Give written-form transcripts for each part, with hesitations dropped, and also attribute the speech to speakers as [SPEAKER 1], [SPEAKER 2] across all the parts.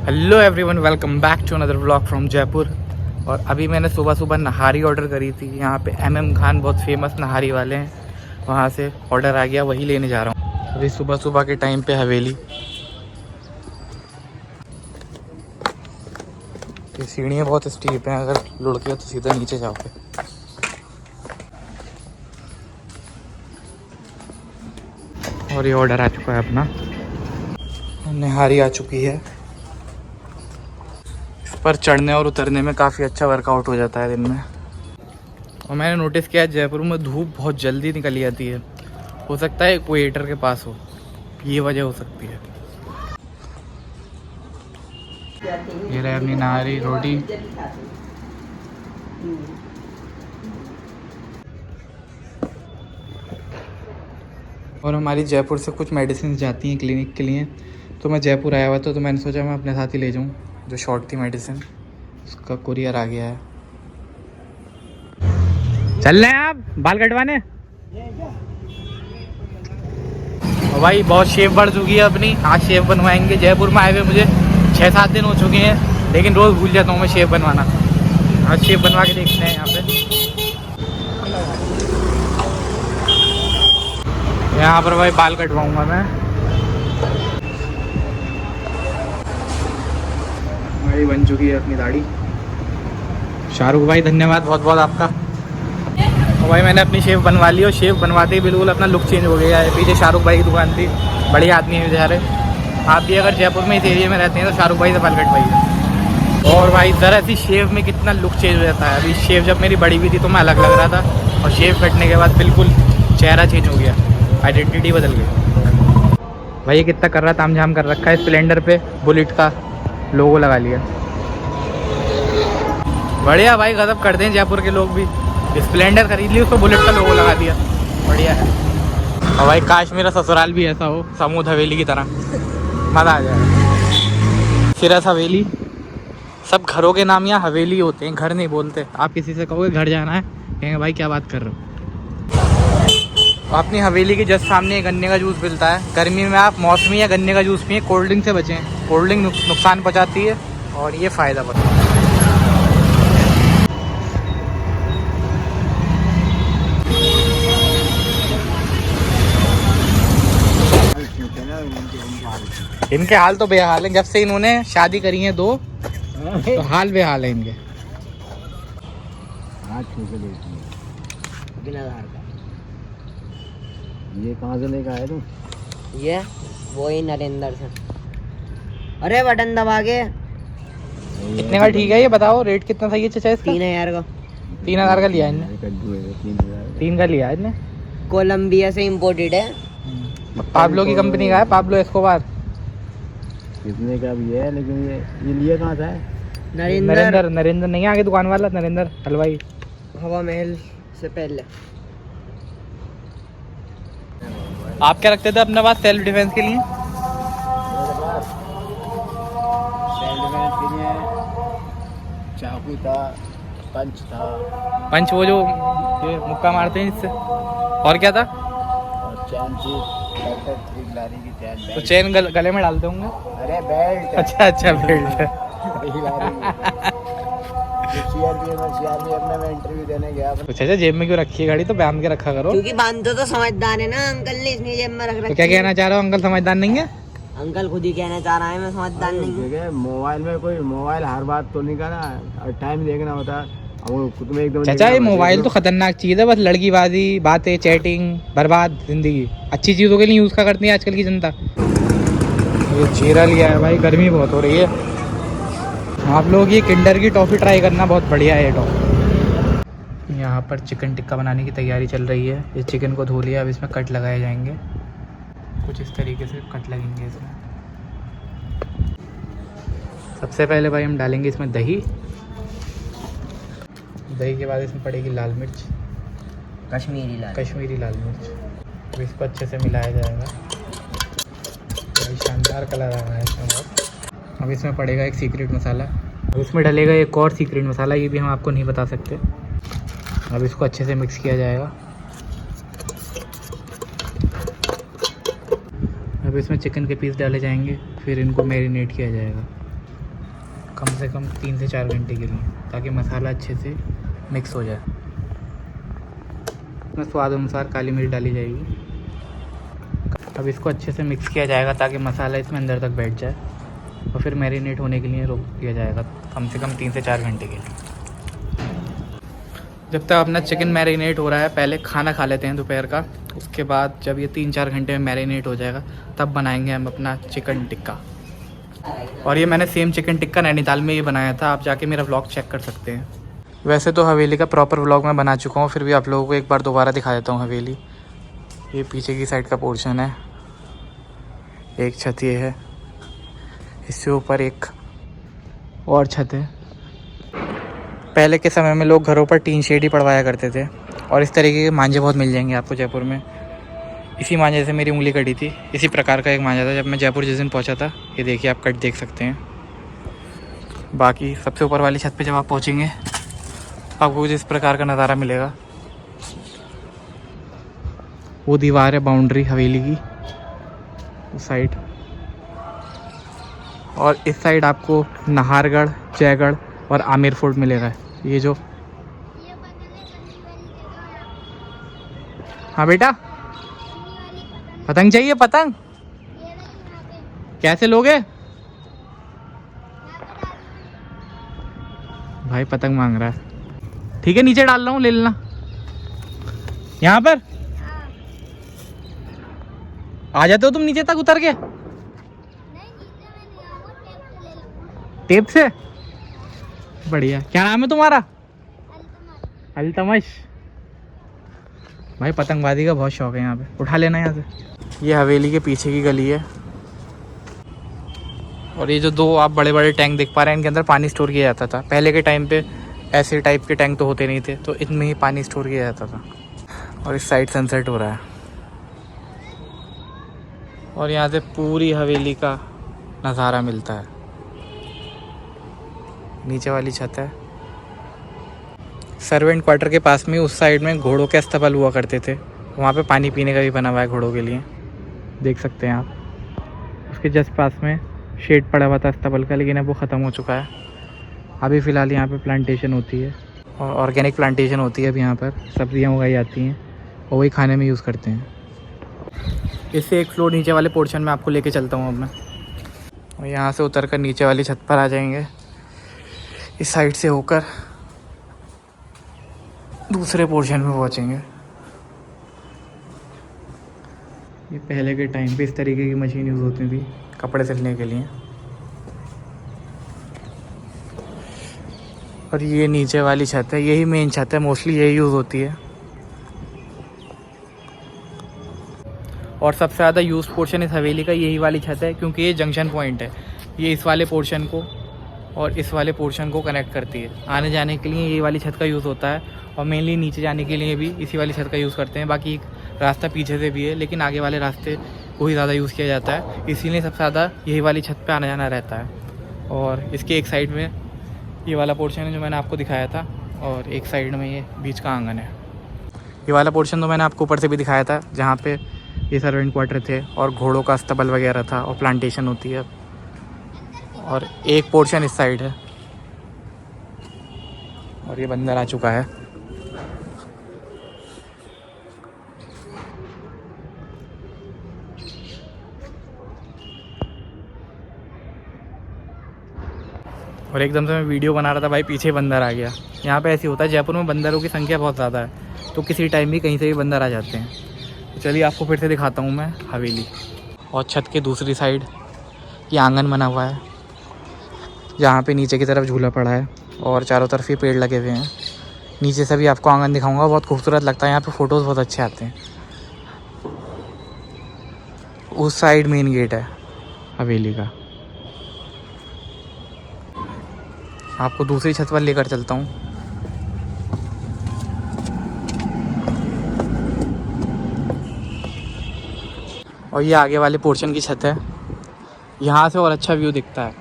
[SPEAKER 1] Hello everyone, welcome back to another vlog from Jaipur. और अभी मैंने सुबह सुबह नहारी ऑर्डर करी थी। यहाँ पे MM खान बहुत फेमस नहारी वाले हैं, वहाँ से ऑर्डर आ गया, वही लेने जा रहा हूँ अभी सुबह सुबह के टाइम पे हवेली। ये सीढ़ियाँ बहुत स्टीप हैं, अगर लुढ़के तो सीधा नीचे जाओगे। और ये ऑर्डर आ चुका है अपना, नहारी आ चुकी है। पर चढ़ने और उतरने में काफ़ी अच्छा वर्कआउट हो जाता है दिन में। और मैंने नोटिस किया जयपुर में धूप बहुत जल्दी निकल जाती है। हो सकता है इक्वेटर के पास हो, ये वजह हो सकती है। ये रहे अपनी नारी रोटी। और हमारी जयपुर से कुछ मेडिसिन जाती हैं क्लिनिक के लिए, तो मैं जयपुर आया हुआ था तो मैंने सोचा मैं अपने साथ ही ले जाऊँ। जो शॉर्ट थी मेडिसिन, उसका कुरियर आ गया है। चल रहे हैं आप बाल कटवाने? भाई बहुत शेव बढ़ चुकी है अपनी, आज शेव बनवाएंगे। जयपुर में आए हुए मुझे 6-7 दिन हो चुके हैं, लेकिन रोज़ भूल जाता हूँ मैं शेव बनवाना। आज शेव बनवा के देखते हैं। यहाँ पर भाई बाल कटवाऊंगा मैं। भाई बन चुकी है अपनी दाढ़ी। शाहरुख भाई धन्यवाद बहुत बहुत आपका। और भाई मैंने अपनी शेव बनवा ली, और शेव बनवाते ही बिल्कुल अपना लुक चेंज हो गया है। पीछे शाहरुख भाई की दुकान थी, बड़ी आदमी है बेचारे। आप भी अगर जयपुर में इस एरिया में रहते हैं तो शाहरुख भाई से बाल कटवाइए। और भाई ज़रा सी शेव में कितना लुक चेंज हो जाता है। अभी शेव जब मेरी बड़ी हुई थी तो मैं अलग लग रहा था, और शेव कटने के बाद बिल्कुल चेहरा चेंज हो गया, आइडेंटिटी बदल गई। भाई ये कितना कर रहा ताम झाम कर रखा है। स्प्लेंडर पे बुलेट का लोगो लगा लिया। बढ़िया भाई, गजब करते हैं जयपुर के लोग भी। स्प्लेंडर खरीद ली, उसको बुलेट का लोगो लगा दिया, बढ़िया है। और भाई काश मेरा ससुराल भी ऐसा हो, समूद हवेली की तरह, मज़ा आ जाए। सिरस हवेली, सब घरों के नाम यहाँ हवेली होते हैं, घर नहीं बोलते। आप किसी से कहोगे घर जाना है, कहेंगे भाई क्या बात कर रहे हो। अपनी हवेली के जस्ट सामने गन्ने का जूस मिलता है। गर्मी में आप मौसमी या गन्ने का जूस पिए, कोल्ड ड्रिंक से बचें। कोल्ड ड्रिंक नुकसान पहुँचाती है और ये फ़ायदा पड़ता है। इनके हाल तो बेहाल हैं, जब से इन्होंने शादी करी है 2, तो हाल बेहाल है इनके।
[SPEAKER 2] ये कहाँ से लेकर आए तुम?
[SPEAKER 3] ये वो ही नरेंद्र से। अरे बटन दबा के।
[SPEAKER 1] कितने का ठीक है ये बताओ, रेट कितना सही है चाचा इसका?
[SPEAKER 3] 3000 का।
[SPEAKER 1] 3000 का लिया इनने, 3 का लिया इनने।
[SPEAKER 3] कोलंबिया से इम्पोर्टेड है।
[SPEAKER 1] पाब्लो की कंपनी का है, पाब्लो एस्कोबार।
[SPEAKER 2] कितने का भी है, लेकिन ये लिए कहाँ था?
[SPEAKER 1] नरेंद्र नहीं, आगे दुकान वाला नरेंद्र हलवाई,
[SPEAKER 3] हवा महल से पहले।
[SPEAKER 1] आप क्या रखते थे अपने पास सेल्फ डिफेंस के लिए?
[SPEAKER 2] चाकू था, पंच था।
[SPEAKER 1] पंच वो जो ये मुक्का मारते हैं इससे। और क्या था?
[SPEAKER 2] और चैन की चैन।
[SPEAKER 1] तो चेन गले में डालते होंगे।
[SPEAKER 2] अरे बेल्ट।
[SPEAKER 1] अच्छा बेल्ट है।
[SPEAKER 2] में इंटरव्यू देने गया।
[SPEAKER 1] तो चाचा जेब में क्यों रखी है गाड़ी? तो बांध के रखा करो।
[SPEAKER 3] क्योंकि बांधो तो समझदार है ना अंकल ने, इसलिए जेब में रख रखी।
[SPEAKER 1] तो क्या कहना चाह रहा हो, अंकल समझदार नहीं है?
[SPEAKER 3] अंकल खुद ही कहना चाह रहा है मैं समझदार नहीं हूँ।
[SPEAKER 2] मोबाइल में कोई मोबाइल हर बात तो नहीं करना, और टाइम देखना होता है।
[SPEAKER 1] चाचा ये मोबाइल तो खतरनाक चीज़ है, बस लड़कीबाजी, बातें, चैटिंग, बर्बाद जिंदगी। अच्छी चीज़ों के लिए यूज़ का करती है आजकल की जनता। ये जीरा लिया है भाई, गर्मी बहुत हो रही है। आप लोग ये किंडर की टॉफ़ी ट्राई करना, बहुत बढ़िया है ये टॉफ़ी। यहाँ पर चिकन टिक्का बनाने की तैयारी चल रही है। इस चिकन को धो लिया, अब इसमें कट लगाए जाएंगे। कुछ इस तरीके से कट लगेंगे इसमें। सबसे पहले भाई हम डालेंगे इसमें दही। दही के बाद इसमें पड़ेगी लाल मिर्च, कश्मीरी लाल मिर्च। तो इसको अच्छे से मिलाया जाएगा। भाई शानदार कलर आ रहा है इसमें बहुत। अब इसमें पड़ेगा एक सीक्रेट मसाला, अब इसमें डलेगा एक और सीक्रेट मसाला, ये भी हम आपको नहीं बता सकते। अब इसको अच्छे से मिक्स किया जाएगा। अब इसमें चिकन के पीस डाले जाएंगे, फिर इनको मैरिनेट किया जाएगा। कम से कम 3 से 4 घंटे के लिए, ताकि मसाला अच्छे से मिक्स हो जाए। इसमें स्वाद अनुसार काली मिर्च डाली जाएगी। अब इसको अच्छे से मिक्स किया जाएगा ताकि मसाला इसमें अंदर तक बैठ जाए, और फिर मैरिनेट होने के लिए रोक दिया जाएगा कम से कम 3 से 4 घंटे के लिए। जब तक अपना चिकन मैरिनेट हो रहा है, पहले खाना खा लेते हैं दोपहर का। उसके बाद जब ये 3-4 घंटे में मैरिनेट हो जाएगा, तब बनाएंगे हम अपना चिकन टिक्का। और ये मैंने सेम चिकन टिक्का नैनीताल में ये बनाया था, आप जाके मेरा व्लॉग चेक कर सकते हैं। वैसे तो हवेली का प्रॉपर व्लॉग मैं बना चुका हूँ, फिर भी आप लोगों को एक बार दोबारा दिखा देता हूँ हवेली। ये पीछे की साइड का पोर्शन है, एक छत ये है, इससे ऊपर एक और छत है। पहले के समय में लोग घरों पर टीन शेड ही पड़वाया करते थे, और इस तरीके के मांझे बहुत मिल जाएंगे आपको जयपुर में। इसी मांझे से मेरी उंगली कटी थी, इसी प्रकार का एक मांझा था जब मैं जयपुर जिस दिन पहुंचा था। ये देखिए, आप कट देख सकते हैं। बाकी सबसे ऊपर वाली छत पे जब आप पहुंचेंगे, आपको कुछ इस प्रकार का नज़ारा मिलेगा। वो दीवार है बाउंड्री हवेली की, उस साइड, और इस साइड आपको नाहरगढ़, जयगढ़ और आमेर फोर्ट मिलेगा। ये जो, हाँ बेटा, पतंग चाहिए? पतंग कैसे लोगे भाई? पतंग मांग रहा है। ठीक है, नीचे डाल रहा हूँ, ले लेना। यहाँ पर आ जाते हो तुम नीचे तक उतर के? टेप से? बढ़िया। क्या नाम है तुम्हारा? अल्तमश। भाई पतंगबाजी का बहुत शौक है यहाँ पे, उठा लेना यहाँ से। ये हवेली के पीछे की गली है, और ये जो 2 आप बड़े बड़े टैंक देख पा रहे हैं, इनके अंदर पानी स्टोर किया जाता था। पहले के टाइम पे ऐसे टाइप के टैंक तो होते नहीं थे, तो इनमें ही पानी स्टोर किया जाता था। और इस साइड सनसेट हो रहा है, और यहाँ से पूरी हवेली का नज़ारा मिलता है। नीचे वाली छत है। सर्वेंट क्वार्टर के पास में उस साइड में घोड़ों के अस्तबल हुआ करते थे, वहाँ पे पानी पीने का भी बना हुआ है घोड़ों के लिए, देख सकते हैं आप। उसके जस्ट पास में शेड पड़ा हुआ था अस्तबल का, लेकिन अब वो ख़त्म हो चुका है। अभी फ़िलहाल यहाँ पे प्लांटेशन होती है, और ऑर्गेनिक प्लांटेशन होती है। अब यहाँ पर सब्जियाँ उगाई जाती हैं, और वही खाने में यूज़ करते हैं। इससे एक फ्लोर नीचे वाले पोर्शन में आपको लेके चलता हूँ अब मैं, और यहाँ से उतर कर नीचे वाली छत पर आ जाएंगे। इस साइड से होकर दूसरे पोर्शन में पहुँचेंगे। ये पहले के टाइम पे इस तरीके की मशीन यूज़ होती थी कपड़े सिलने के लिए। और ये नीचे वाली छत है, यही मेन छत है, मोस्टली यही यूज़ होती है। और सबसे ज़्यादा यूज़ पोर्शन इस हवेली का यही वाली छत है, क्योंकि ये जंक्शन पॉइंट है। ये इस वाले पोर्शन को और इस वाले पोर्शन को कनेक्ट करती है। आने जाने के लिए ये वाली छत का यूज़ होता है, और मेनली नीचे जाने के लिए भी इसी वाली छत का यूज़ करते हैं। बाकी एक रास्ता पीछे से भी है, लेकिन आगे वाले रास्ते को ही ज़्यादा यूज़ किया जाता है, इसीलिए सबसे ज़्यादा यही वाली छत पे आना जाना रहता है। और इसके एक साइड में ये वाला पोर्शन है जो मैंने आपको दिखाया था, और एक साइड में ये बीच का आंगन है। ये वाला पोर्शन तो मैंने आपको ऊपर से भी दिखाया था, जहाँ पे ये सर्वेंट क्वार्टर थे और घोड़ों का अस्तबल वगैरह था, और प्लांटेशन होती है। और एक पोर्शन इस साइड है, और ये बंदर आ चुका है। और एकदम से मैं वीडियो बना रहा था भाई, पीछे बंदर आ गया। यहाँ पे ऐसे होता है, जयपुर में बंदरों की संख्या बहुत ज़्यादा है, तो किसी टाइम भी कहीं से भी बंदर आ जाते हैं। तो चलिए आपको फिर से दिखाता हूँ मैं हवेली। और छत के दूसरी साइड ये आंगन बना हुआ है, जहाँ पे नीचे की तरफ झूला पड़ा है, और चारों तरफ ये पेड़ लगे हुए हैं। नीचे से भी आपको आंगन दिखाऊंगा, बहुत खूबसूरत लगता है। यहाँ पे फ़ोटोज़ बहुत अच्छे आते हैं। उस साइड मेन गेट है हवेली का। आपको दूसरी छत पर लेकर चलता हूँ। और ये आगे वाले पोर्शन की छत है, यहाँ से और अच्छा व्यू दिखता है।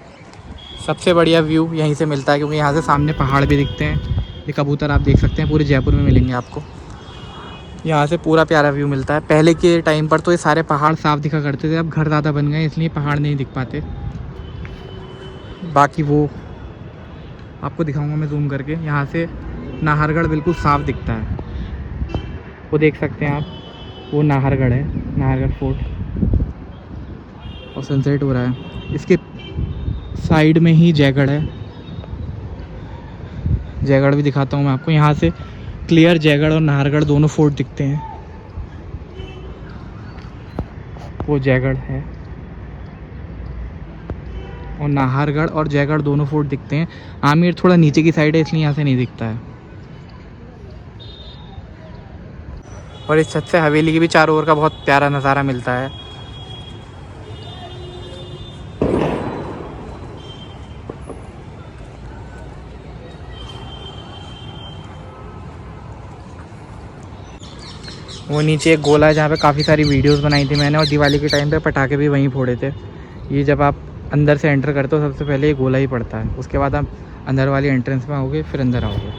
[SPEAKER 1] सबसे बढ़िया व्यू यहीं से मिलता है, क्योंकि यहाँ से सामने पहाड़ भी दिखते हैं। ये कबूतर आप देख सकते हैं, पूरे जयपुर में मिलेंगे आपको। यहाँ से पूरा प्यारा व्यू मिलता है। पहले के टाइम पर तो ये सारे पहाड़ साफ दिखा करते थे, अब घर ज़्यादा बन गए इसलिए पहाड़ नहीं दिख पाते। बाकी वो आपको दिखाऊंगा मैं जूम करके। यहाँ से नाहरगढ़ बिल्कुल साफ दिखता है, वो देख सकते हैं आप, वो नाहरगढ़ है, नाहरगढ़ फोर्ट, और सनसेट हो रहा है। इसके साइड में ही जयगढ़ है, जयगढ़ भी दिखाता हूँ मैं आपको। यहाँ से क्लियर जयगढ़ और नाहरगढ़ दोनों फोर्ट दिखते हैं, वो जयगढ़ है और नाहरगढ़ और जयगढ़ दोनों फोर्ट दिखते हैं। आमेर थोड़ा नीचे की साइड है इसलिए यहाँ से नहीं दिखता है। और इस छत से हवेली की भी चारों ओर का बहुत प्यारा नज़ारा मिलता है। वो नीचे एक गोला है जहाँ पे काफ़ी सारी वीडियोस बनाई थी मैंने, और दिवाली के टाइम पे पटाखे भी वहीं फोड़े थे। ये जब आप अंदर से एंटर करते हो सबसे पहले ये गोला ही पड़ता है, उसके बाद आप अंदर वाली एंट्रेंस में आओगे, फिर अंदर आओगे।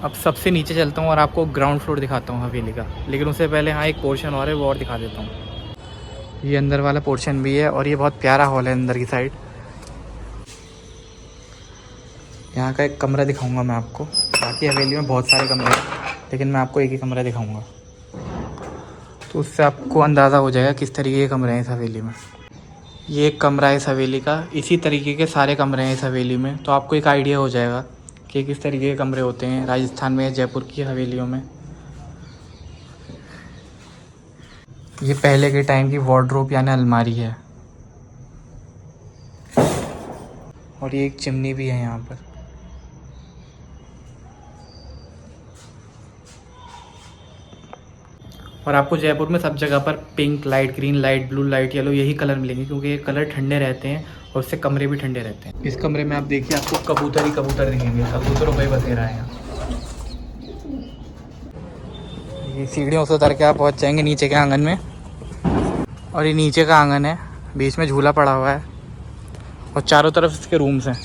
[SPEAKER 1] अब सबसे नीचे चलता हूँ और आपको ग्राउंड फ्लोर दिखाता हूँ हवेली का, लेकिन उससे पहले हाँ एक पोर्शन और है वो और दिखा देता हूँ। ये अंदर वाला पोर्शन भी है और ये बहुत प्यारा हॉल है अंदर की साइड। यहाँ का एक कमरा दिखाऊंगा मैं आपको, बाकी हवेली में बहुत सारे कमरे हैं लेकिन मैं आपको एक ही कमरा दिखाऊंगा, तो उससे आपको अंदाज़ा हो जाएगा किस तरीके के कमरे हैं इस हवेली में। ये एक कमरा है इस हवेली का, इसी तरीके के सारे कमरे हैं इस हवेली में, तो आपको एक आइडिया हो जाएगा कि किस तरीके के कमरे होते हैं राजस्थान में, जयपुर की हवेलियों में। ये पहले के टाइम की वार्डरोब यानी अलमारी है, और ये एक चिमनी भी है यहाँ पर। और आपको जयपुर में सब जगह पर pink light, green light, blue light, yellow यही कलर मिलेंगे क्योंकि ये कलर ठंडे रहते हैं और उससे कमरे भी ठंडे रहते हैं। इस कमरे में आप देखिए आपको कबूतर ही कबूतर दिखेंगे, कबूतरों का ही बसेरा है यहाँ। ये सीढ़ियों से उतर के आप पहुँच जाएंगे नीचे के आंगन में, और ये नीचे का आंगन है, बीच में झूला पड़ा हुआ है और चारों तरफ इसके रूम्स हैं।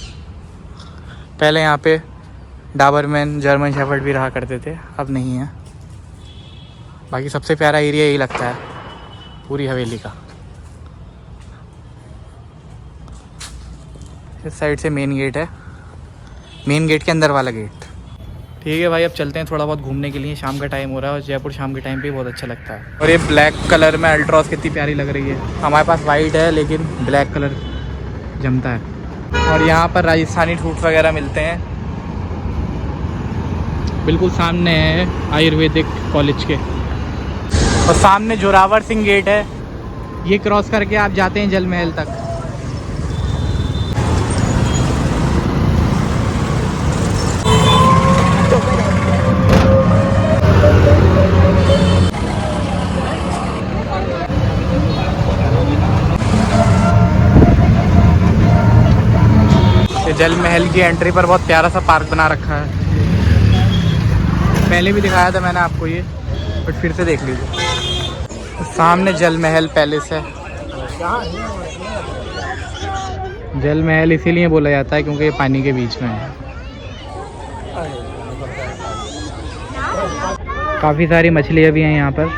[SPEAKER 1] पहले यहाँ पे डाबरमैन, जर्मन शेफर्ड भी रहा करते थे, अब नहीं है। बाकी सबसे प्यारा एरिया यही लगता है पूरी हवेली का। इस साइड से मेन गेट है, मेन गेट के अंदर वाला गेट। ठीक है भाई, अब चलते हैं थोड़ा बहुत घूमने के लिए, शाम का टाइम हो रहा है और जयपुर शाम के टाइम पे बहुत अच्छा लगता है। और ये ब्लैक कलर में अल्ट्रॉस कितनी प्यारी लग रही है। हमारे पास वाइट है लेकिन ब्लैक कलर जमता है। और यहाँ पर राजस्थानी फ्रूट्स वगैरह मिलते हैं। बिल्कुल सामने है आयुर्वेदिक कॉलेज के, और सामने जोरावर सिंह गेट है। ये क्रॉस करके आप जाते हैं जल महल तक। ये जल महल की एंट्री पर बहुत प्यारा सा पार्क बना रखा है, पहले भी दिखाया था मैंने आपको ये, बट फिर से देख लीजिए। सामने जल महल पैलेस है। जल महल इसीलिए बोला जाता है क्योंकि ये पानी के बीच में है। काफ़ी सारी मछलियाँ भी हैं यहाँ पर,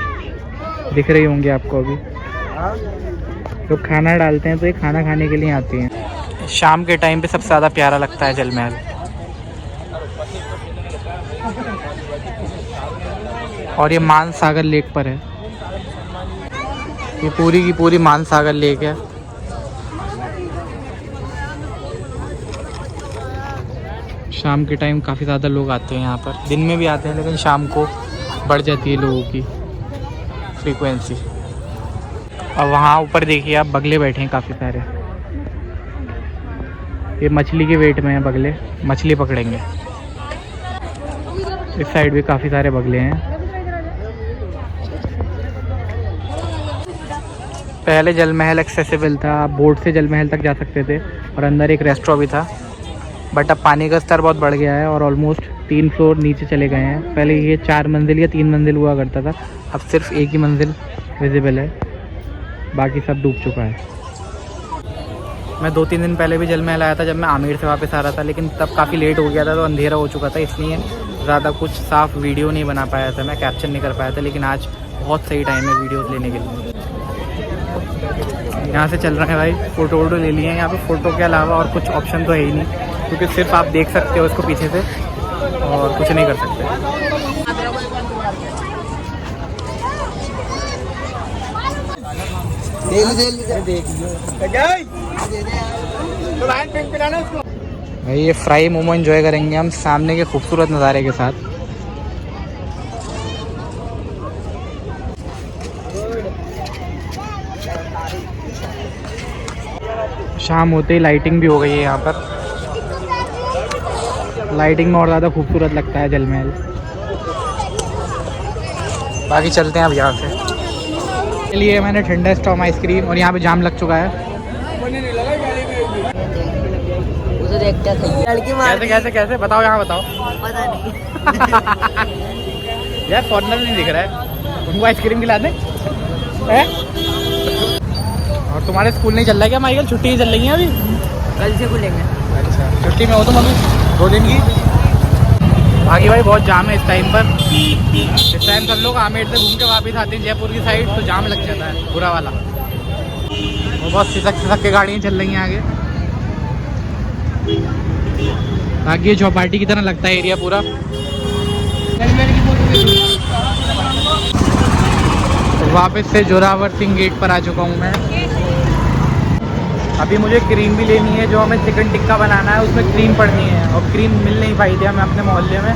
[SPEAKER 1] दिख रही होंगी आपको अभी। तो खाना डालते हैं तो ये खाना खाने के लिए आती हैं। शाम के टाइम पे सबसे ज़्यादा प्यारा लगता है जल महल। और ये मानसागर लेक पर है, ये पूरी की पूरी मानसागर लेक है। शाम के टाइम काफ़ी ज़्यादा लोग आते हैं यहाँ पर, दिन में भी आते हैं लेकिन शाम को बढ़ जाती है लोगों की फ्रीक्वेंसी। और वहाँ ऊपर देखिए आप, बगले बैठे हैं काफ़ी सारे, ये मछली के वेट में है बगले, मछली पकड़ेंगे। इस साइड भी काफ़ी सारे बगले हैं। पहले जल महल एक्सेसिबल था, आप बोट से जल महल तक जा सकते थे और अंदर एक रेस्टोरेंट भी था, बट अब पानी का स्तर बहुत बढ़ गया है और ऑलमोस्ट 3 फ्लोर नीचे चले गए हैं। पहले ये 4 मंजिल या 3 मंजिल हुआ करता था, अब सिर्फ एक ही मंजिल विजिबल है, बाकी सब डूब चुका है। मैं 2-3 दिन पहले भी जल महल आया था जब मैं आमेर से वापस आ रहा था, लेकिन तब काफ़ी लेट हो गया था तो अंधेरा हो चुका था, इसलिए ज़्यादा कुछ साफ वीडियो नहीं बना पाया था, मैं कैप्चर नहीं कर पाया था। लेकिन आज बहुत सही टाइम है वीडियोज़ लेने के लिए। यहाँ से चल रहे हैं भाई, फ़ोटो वोटो ले लिए हैं। यहाँ पे फ़ोटो के अलावा और कुछ ऑप्शन तो है ही नहीं, क्योंकि सिर्फ आप देख सकते हो इसको पीछे से और कुछ नहीं कर सकते। भाई ये फ्राई मोमो एंजॉय करेंगे हम सामने के खूबसूरत नज़ारे के साथ। शाम होते ही लाइटिंग भी हो गई है यहाँ पर। लाइटिंग में और ज़्यादा खूबसूरत लगता है जल महल। बाकी चलते हैं अब यहाँ से। लिए मैंने ठंडा स्टॉम आइसक्रीम और यहाँ पे जाम लग चुका है।
[SPEAKER 3] उसे देखते हैं लड़की मार
[SPEAKER 1] कैसे कैसे कैसे बताओ, यहाँ बताओ।
[SPEAKER 3] पता नहीं।
[SPEAKER 1] यार फॉरनर नहीं दिख रहा है, उनको आइसक्रीम खिला दें। और तुम्हारे स्कूल नहीं चल रहा है क्या माइकल? छुट्टी ही चल रही है अभी?
[SPEAKER 3] कल से खुलेंगे।
[SPEAKER 1] अच्छा, छुट्टी में हो तुम अभी 2 दिन की? बाकी भाई बहुत जाम है इस टाइम पर। इस टाइम सब लोग आमेर से घूम के वापस आते हैं जयपुर की साइड, तो जाम लग जाता है बुरा वाला। वो बहुत सिसक के गाड़ियाँ चल रही हैं आगे। बाकी ये चौपाटी की तरह लगता है एरिया पूरा। वापस से जोरावर सिंह गेट पर आ चुका हूँ मैं। अभी मुझे क्रीम भी लेनी है, जो हमें चिकन टिक्का बनाना है उसमें क्रीम पड़नी है, और क्रीम मिल नहीं पाई थी हमें अपने मोहल्ले में,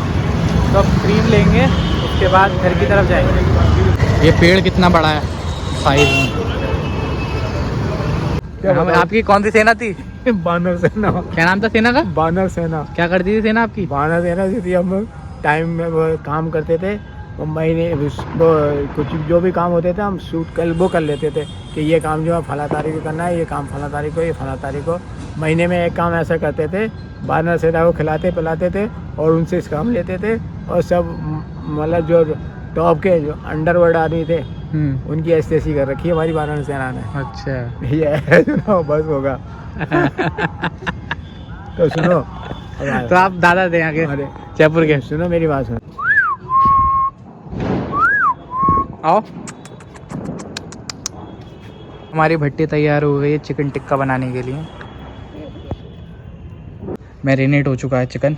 [SPEAKER 1] तो अब क्रीम लेंगे, उसके बाद घर की तरफ जाएंगे। ये पेड़ कितना बड़ा है साइज में। आपकी कौन सी सेना थी?
[SPEAKER 2] बानर सेना।
[SPEAKER 1] क्या नाम था सेना का?
[SPEAKER 2] बानर सेना।
[SPEAKER 1] क्या करती थी सेना आपकी?
[SPEAKER 2] बानर सेना थी। हम टाइम में वो काम करते थे, वो महीने वो कुछ जो भी काम होते थे हम शूट कर लेते थे कि ये काम जो है फला तारीख को करना है, ये काम फला तारीख को, ये फला तारीख को। महीने में एक काम ऐसा करते थे, बानर सेना को खिलाते पिलाते थे और उनसे इस काम लेते थे। और सब मतलब जो टॉप के जो अंडरवर्ल्ड आदमी थे उनकी ऐसी कर रखी है हमारी बानर सेना ने।
[SPEAKER 1] अच्छा,
[SPEAKER 2] ये सुनो बस होगा। तो सुनो,
[SPEAKER 1] तो आप दादा थे आगे
[SPEAKER 2] अरे
[SPEAKER 1] जयपुर के।
[SPEAKER 2] सुनो मेरी बात सुनो।
[SPEAKER 1] आओ, हमारी भट्टी तैयार हो गई है चिकन टिक्का बनाने के लिए। मैरिनेट हो चुका है चिकन,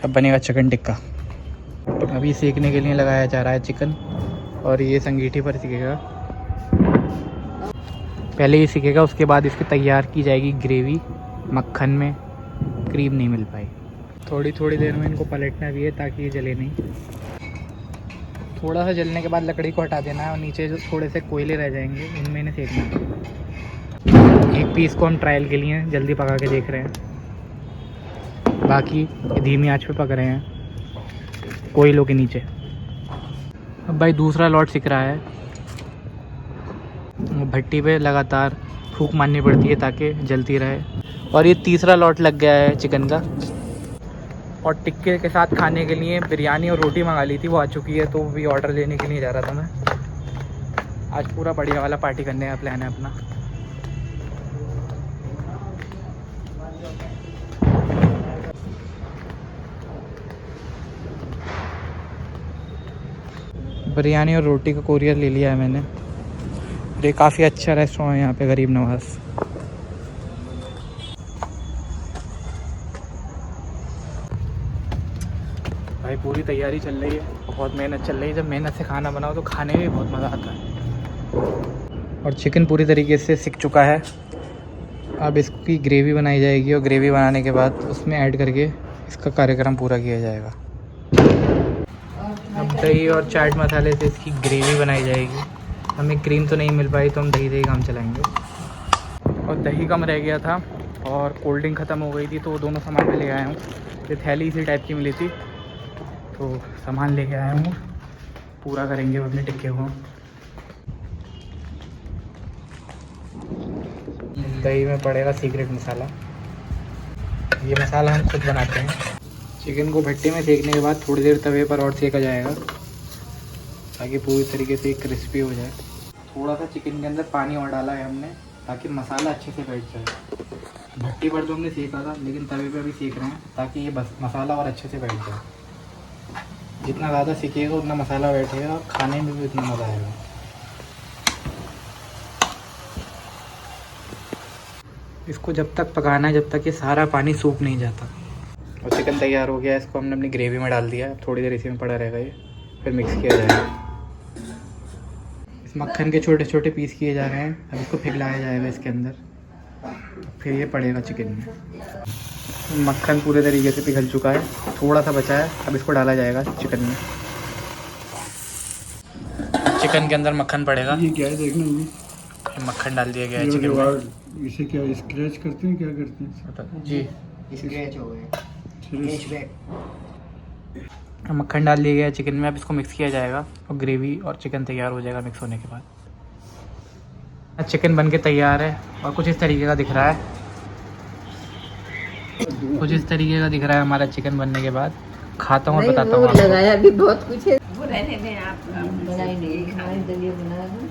[SPEAKER 1] अब बनेगा चिकन टिक्का। अभी सेकने के लिए लगाया जा रहा है चिकन, और ये संगीठी पर सीखेगा। पहले ये सीखेगा, उसके बाद इसकी तैयार की जाएगी ग्रेवी मक्खन में। क्रीम नहीं मिल पाई। थोड़ी थोड़ी देर में इनको पलटना भी है ताकि ये जले नहीं। थोड़ा सा जलने के बाद लकड़ी को हटा देना है, और नीचे जो थोड़े से कोयले रह जाएंगे उनमें इन्हें सेकना है। एक पीस को हम ट्रायल के लिए जल्दी पका के देख रहे हैं, बाकी धीमी आंच पे पक रहे हैं कोयलों के नीचे। अब भाई दूसरा लॉट सिक रहा है। भट्टी पे लगातार फूंक मारनी पड़ती है ताकि जलती रहे। और ये तीसरा लॉट लग गया है चिकन का। और टिक्के के साथ खाने के लिए बिरयानी और रोटी मंगा ली थी, वो आ चुकी है, तो भी ऑर्डर लेने के लिए जा रहा था मैं। आज पूरा बढ़िया वाला पार्टी करने का प्लान है अपना। बिरयानी और रोटी का कोरियर ले लिया है मैंने। ये काफ़ी अच्छा रेस्टोरेंट है यहाँ पे, गरीब नवाज। भाई पूरी तैयारी चल रही है, बहुत मेहनत चल रही है। जब मेहनत से खाना बनाओ तो खाने में भी बहुत मज़ा आता है। और चिकन पूरी तरीके से सिक चुका है। अब इसकी ग्रेवी बनाई जाएगी, और ग्रेवी बनाने के बाद उसमें ऐड करके इसका कार्यक्रम पूरा किया जाएगा। अब दही और चाट मसाले से इसकी ग्रेवी बनाई जाएगी। हमें क्रीम तो नहीं मिल पाई, तो हम दही काम चलाएंगे। और दही कम रह गया था और कोल्ड ड्रिंक ख़त्म हो गई थी, तो वो दोनों सामान में ले आया हूँ। ये थैली इसी टाइप की मिली थी, तो सामान लेके आया हूँ। पूरा करेंगे अपने टिक्के को। दही में पड़ेगा सीक्रेट मसाला। ये मसाला हम खुद बनाते हैं। चिकन को भट्टी में सेकने के बाद थोड़ी देर तवे पर और सेका जाएगा ताकि पूरी तरीके से क्रिस्पी हो जाए। थोड़ा सा चिकन के अंदर पानी और डाला है हमने ताकि मसाला अच्छे से बैठ जाए। भट्टी पर तो हमने सेका था, लेकिन तवे पे भी सेक रहे हैं ताकि ये बस मसाला और अच्छे से बैठ जाए। जितना ज़्यादा सीखेगा उतना मसाला बैठेगा और खाने में भी उतना मज़ा आएगा। इसको जब तक पकाना है जब तक ये सारा पानी सूख नहीं जाता। और चिकन तैयार हो गया, इसको हमने अपनी ग्रेवी में डाल दिया है। थोड़ी देर इसी में पड़ा रहेगा ये, फिर मिक्स किया जाएगा। इस मक्खन के छोटे छोटे पीस किए जा रहे हैं, अब इसको पिघलाया जाएगा इसके अंदर, फिर ये पड़ेगा चिकन में। मक्खन पूरे तरीके से पिघल चुका है, थोड़ा सा बचा है, अब इसको डाला जाएगा चिकन में। चिकन के अंदर मक्खन पड़ेगा।
[SPEAKER 2] ये क्या है देखना,
[SPEAKER 1] ये मक्खन डाल दिया गया है चिकन में।
[SPEAKER 2] इसे क्या स्क्रैच करते हैं, क्या करते हैं
[SPEAKER 1] जी,
[SPEAKER 3] स्क्रैच हो गए।
[SPEAKER 1] अब मक्खन डाल दिया गया है चिकन में। अब इसको मिक्स किया जाएगा और ग्रेवी और चिकन तैयार हो जाएगा मिक्स होने के बाद। चिकन बनके तैयार है और कुछ इस तरीके का दिख रहा है, कुछ इस तरीके का दिख रहा है हमारा चिकन बनने के बाद। खाता हूँ और बताता हूँ आपको।
[SPEAKER 3] लगाया भी बहुत कुछ है, वो रहने दें आप, बनाई नहीं हमारे दलिया बना दूं।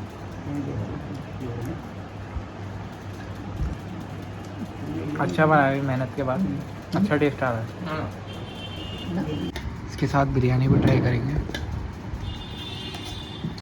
[SPEAKER 1] अच्छा बना है, मेहनत के बाद अच्छा टेस्ट आ रहा है। इसके साथ बिरयानी भी ट्राई करेंगे।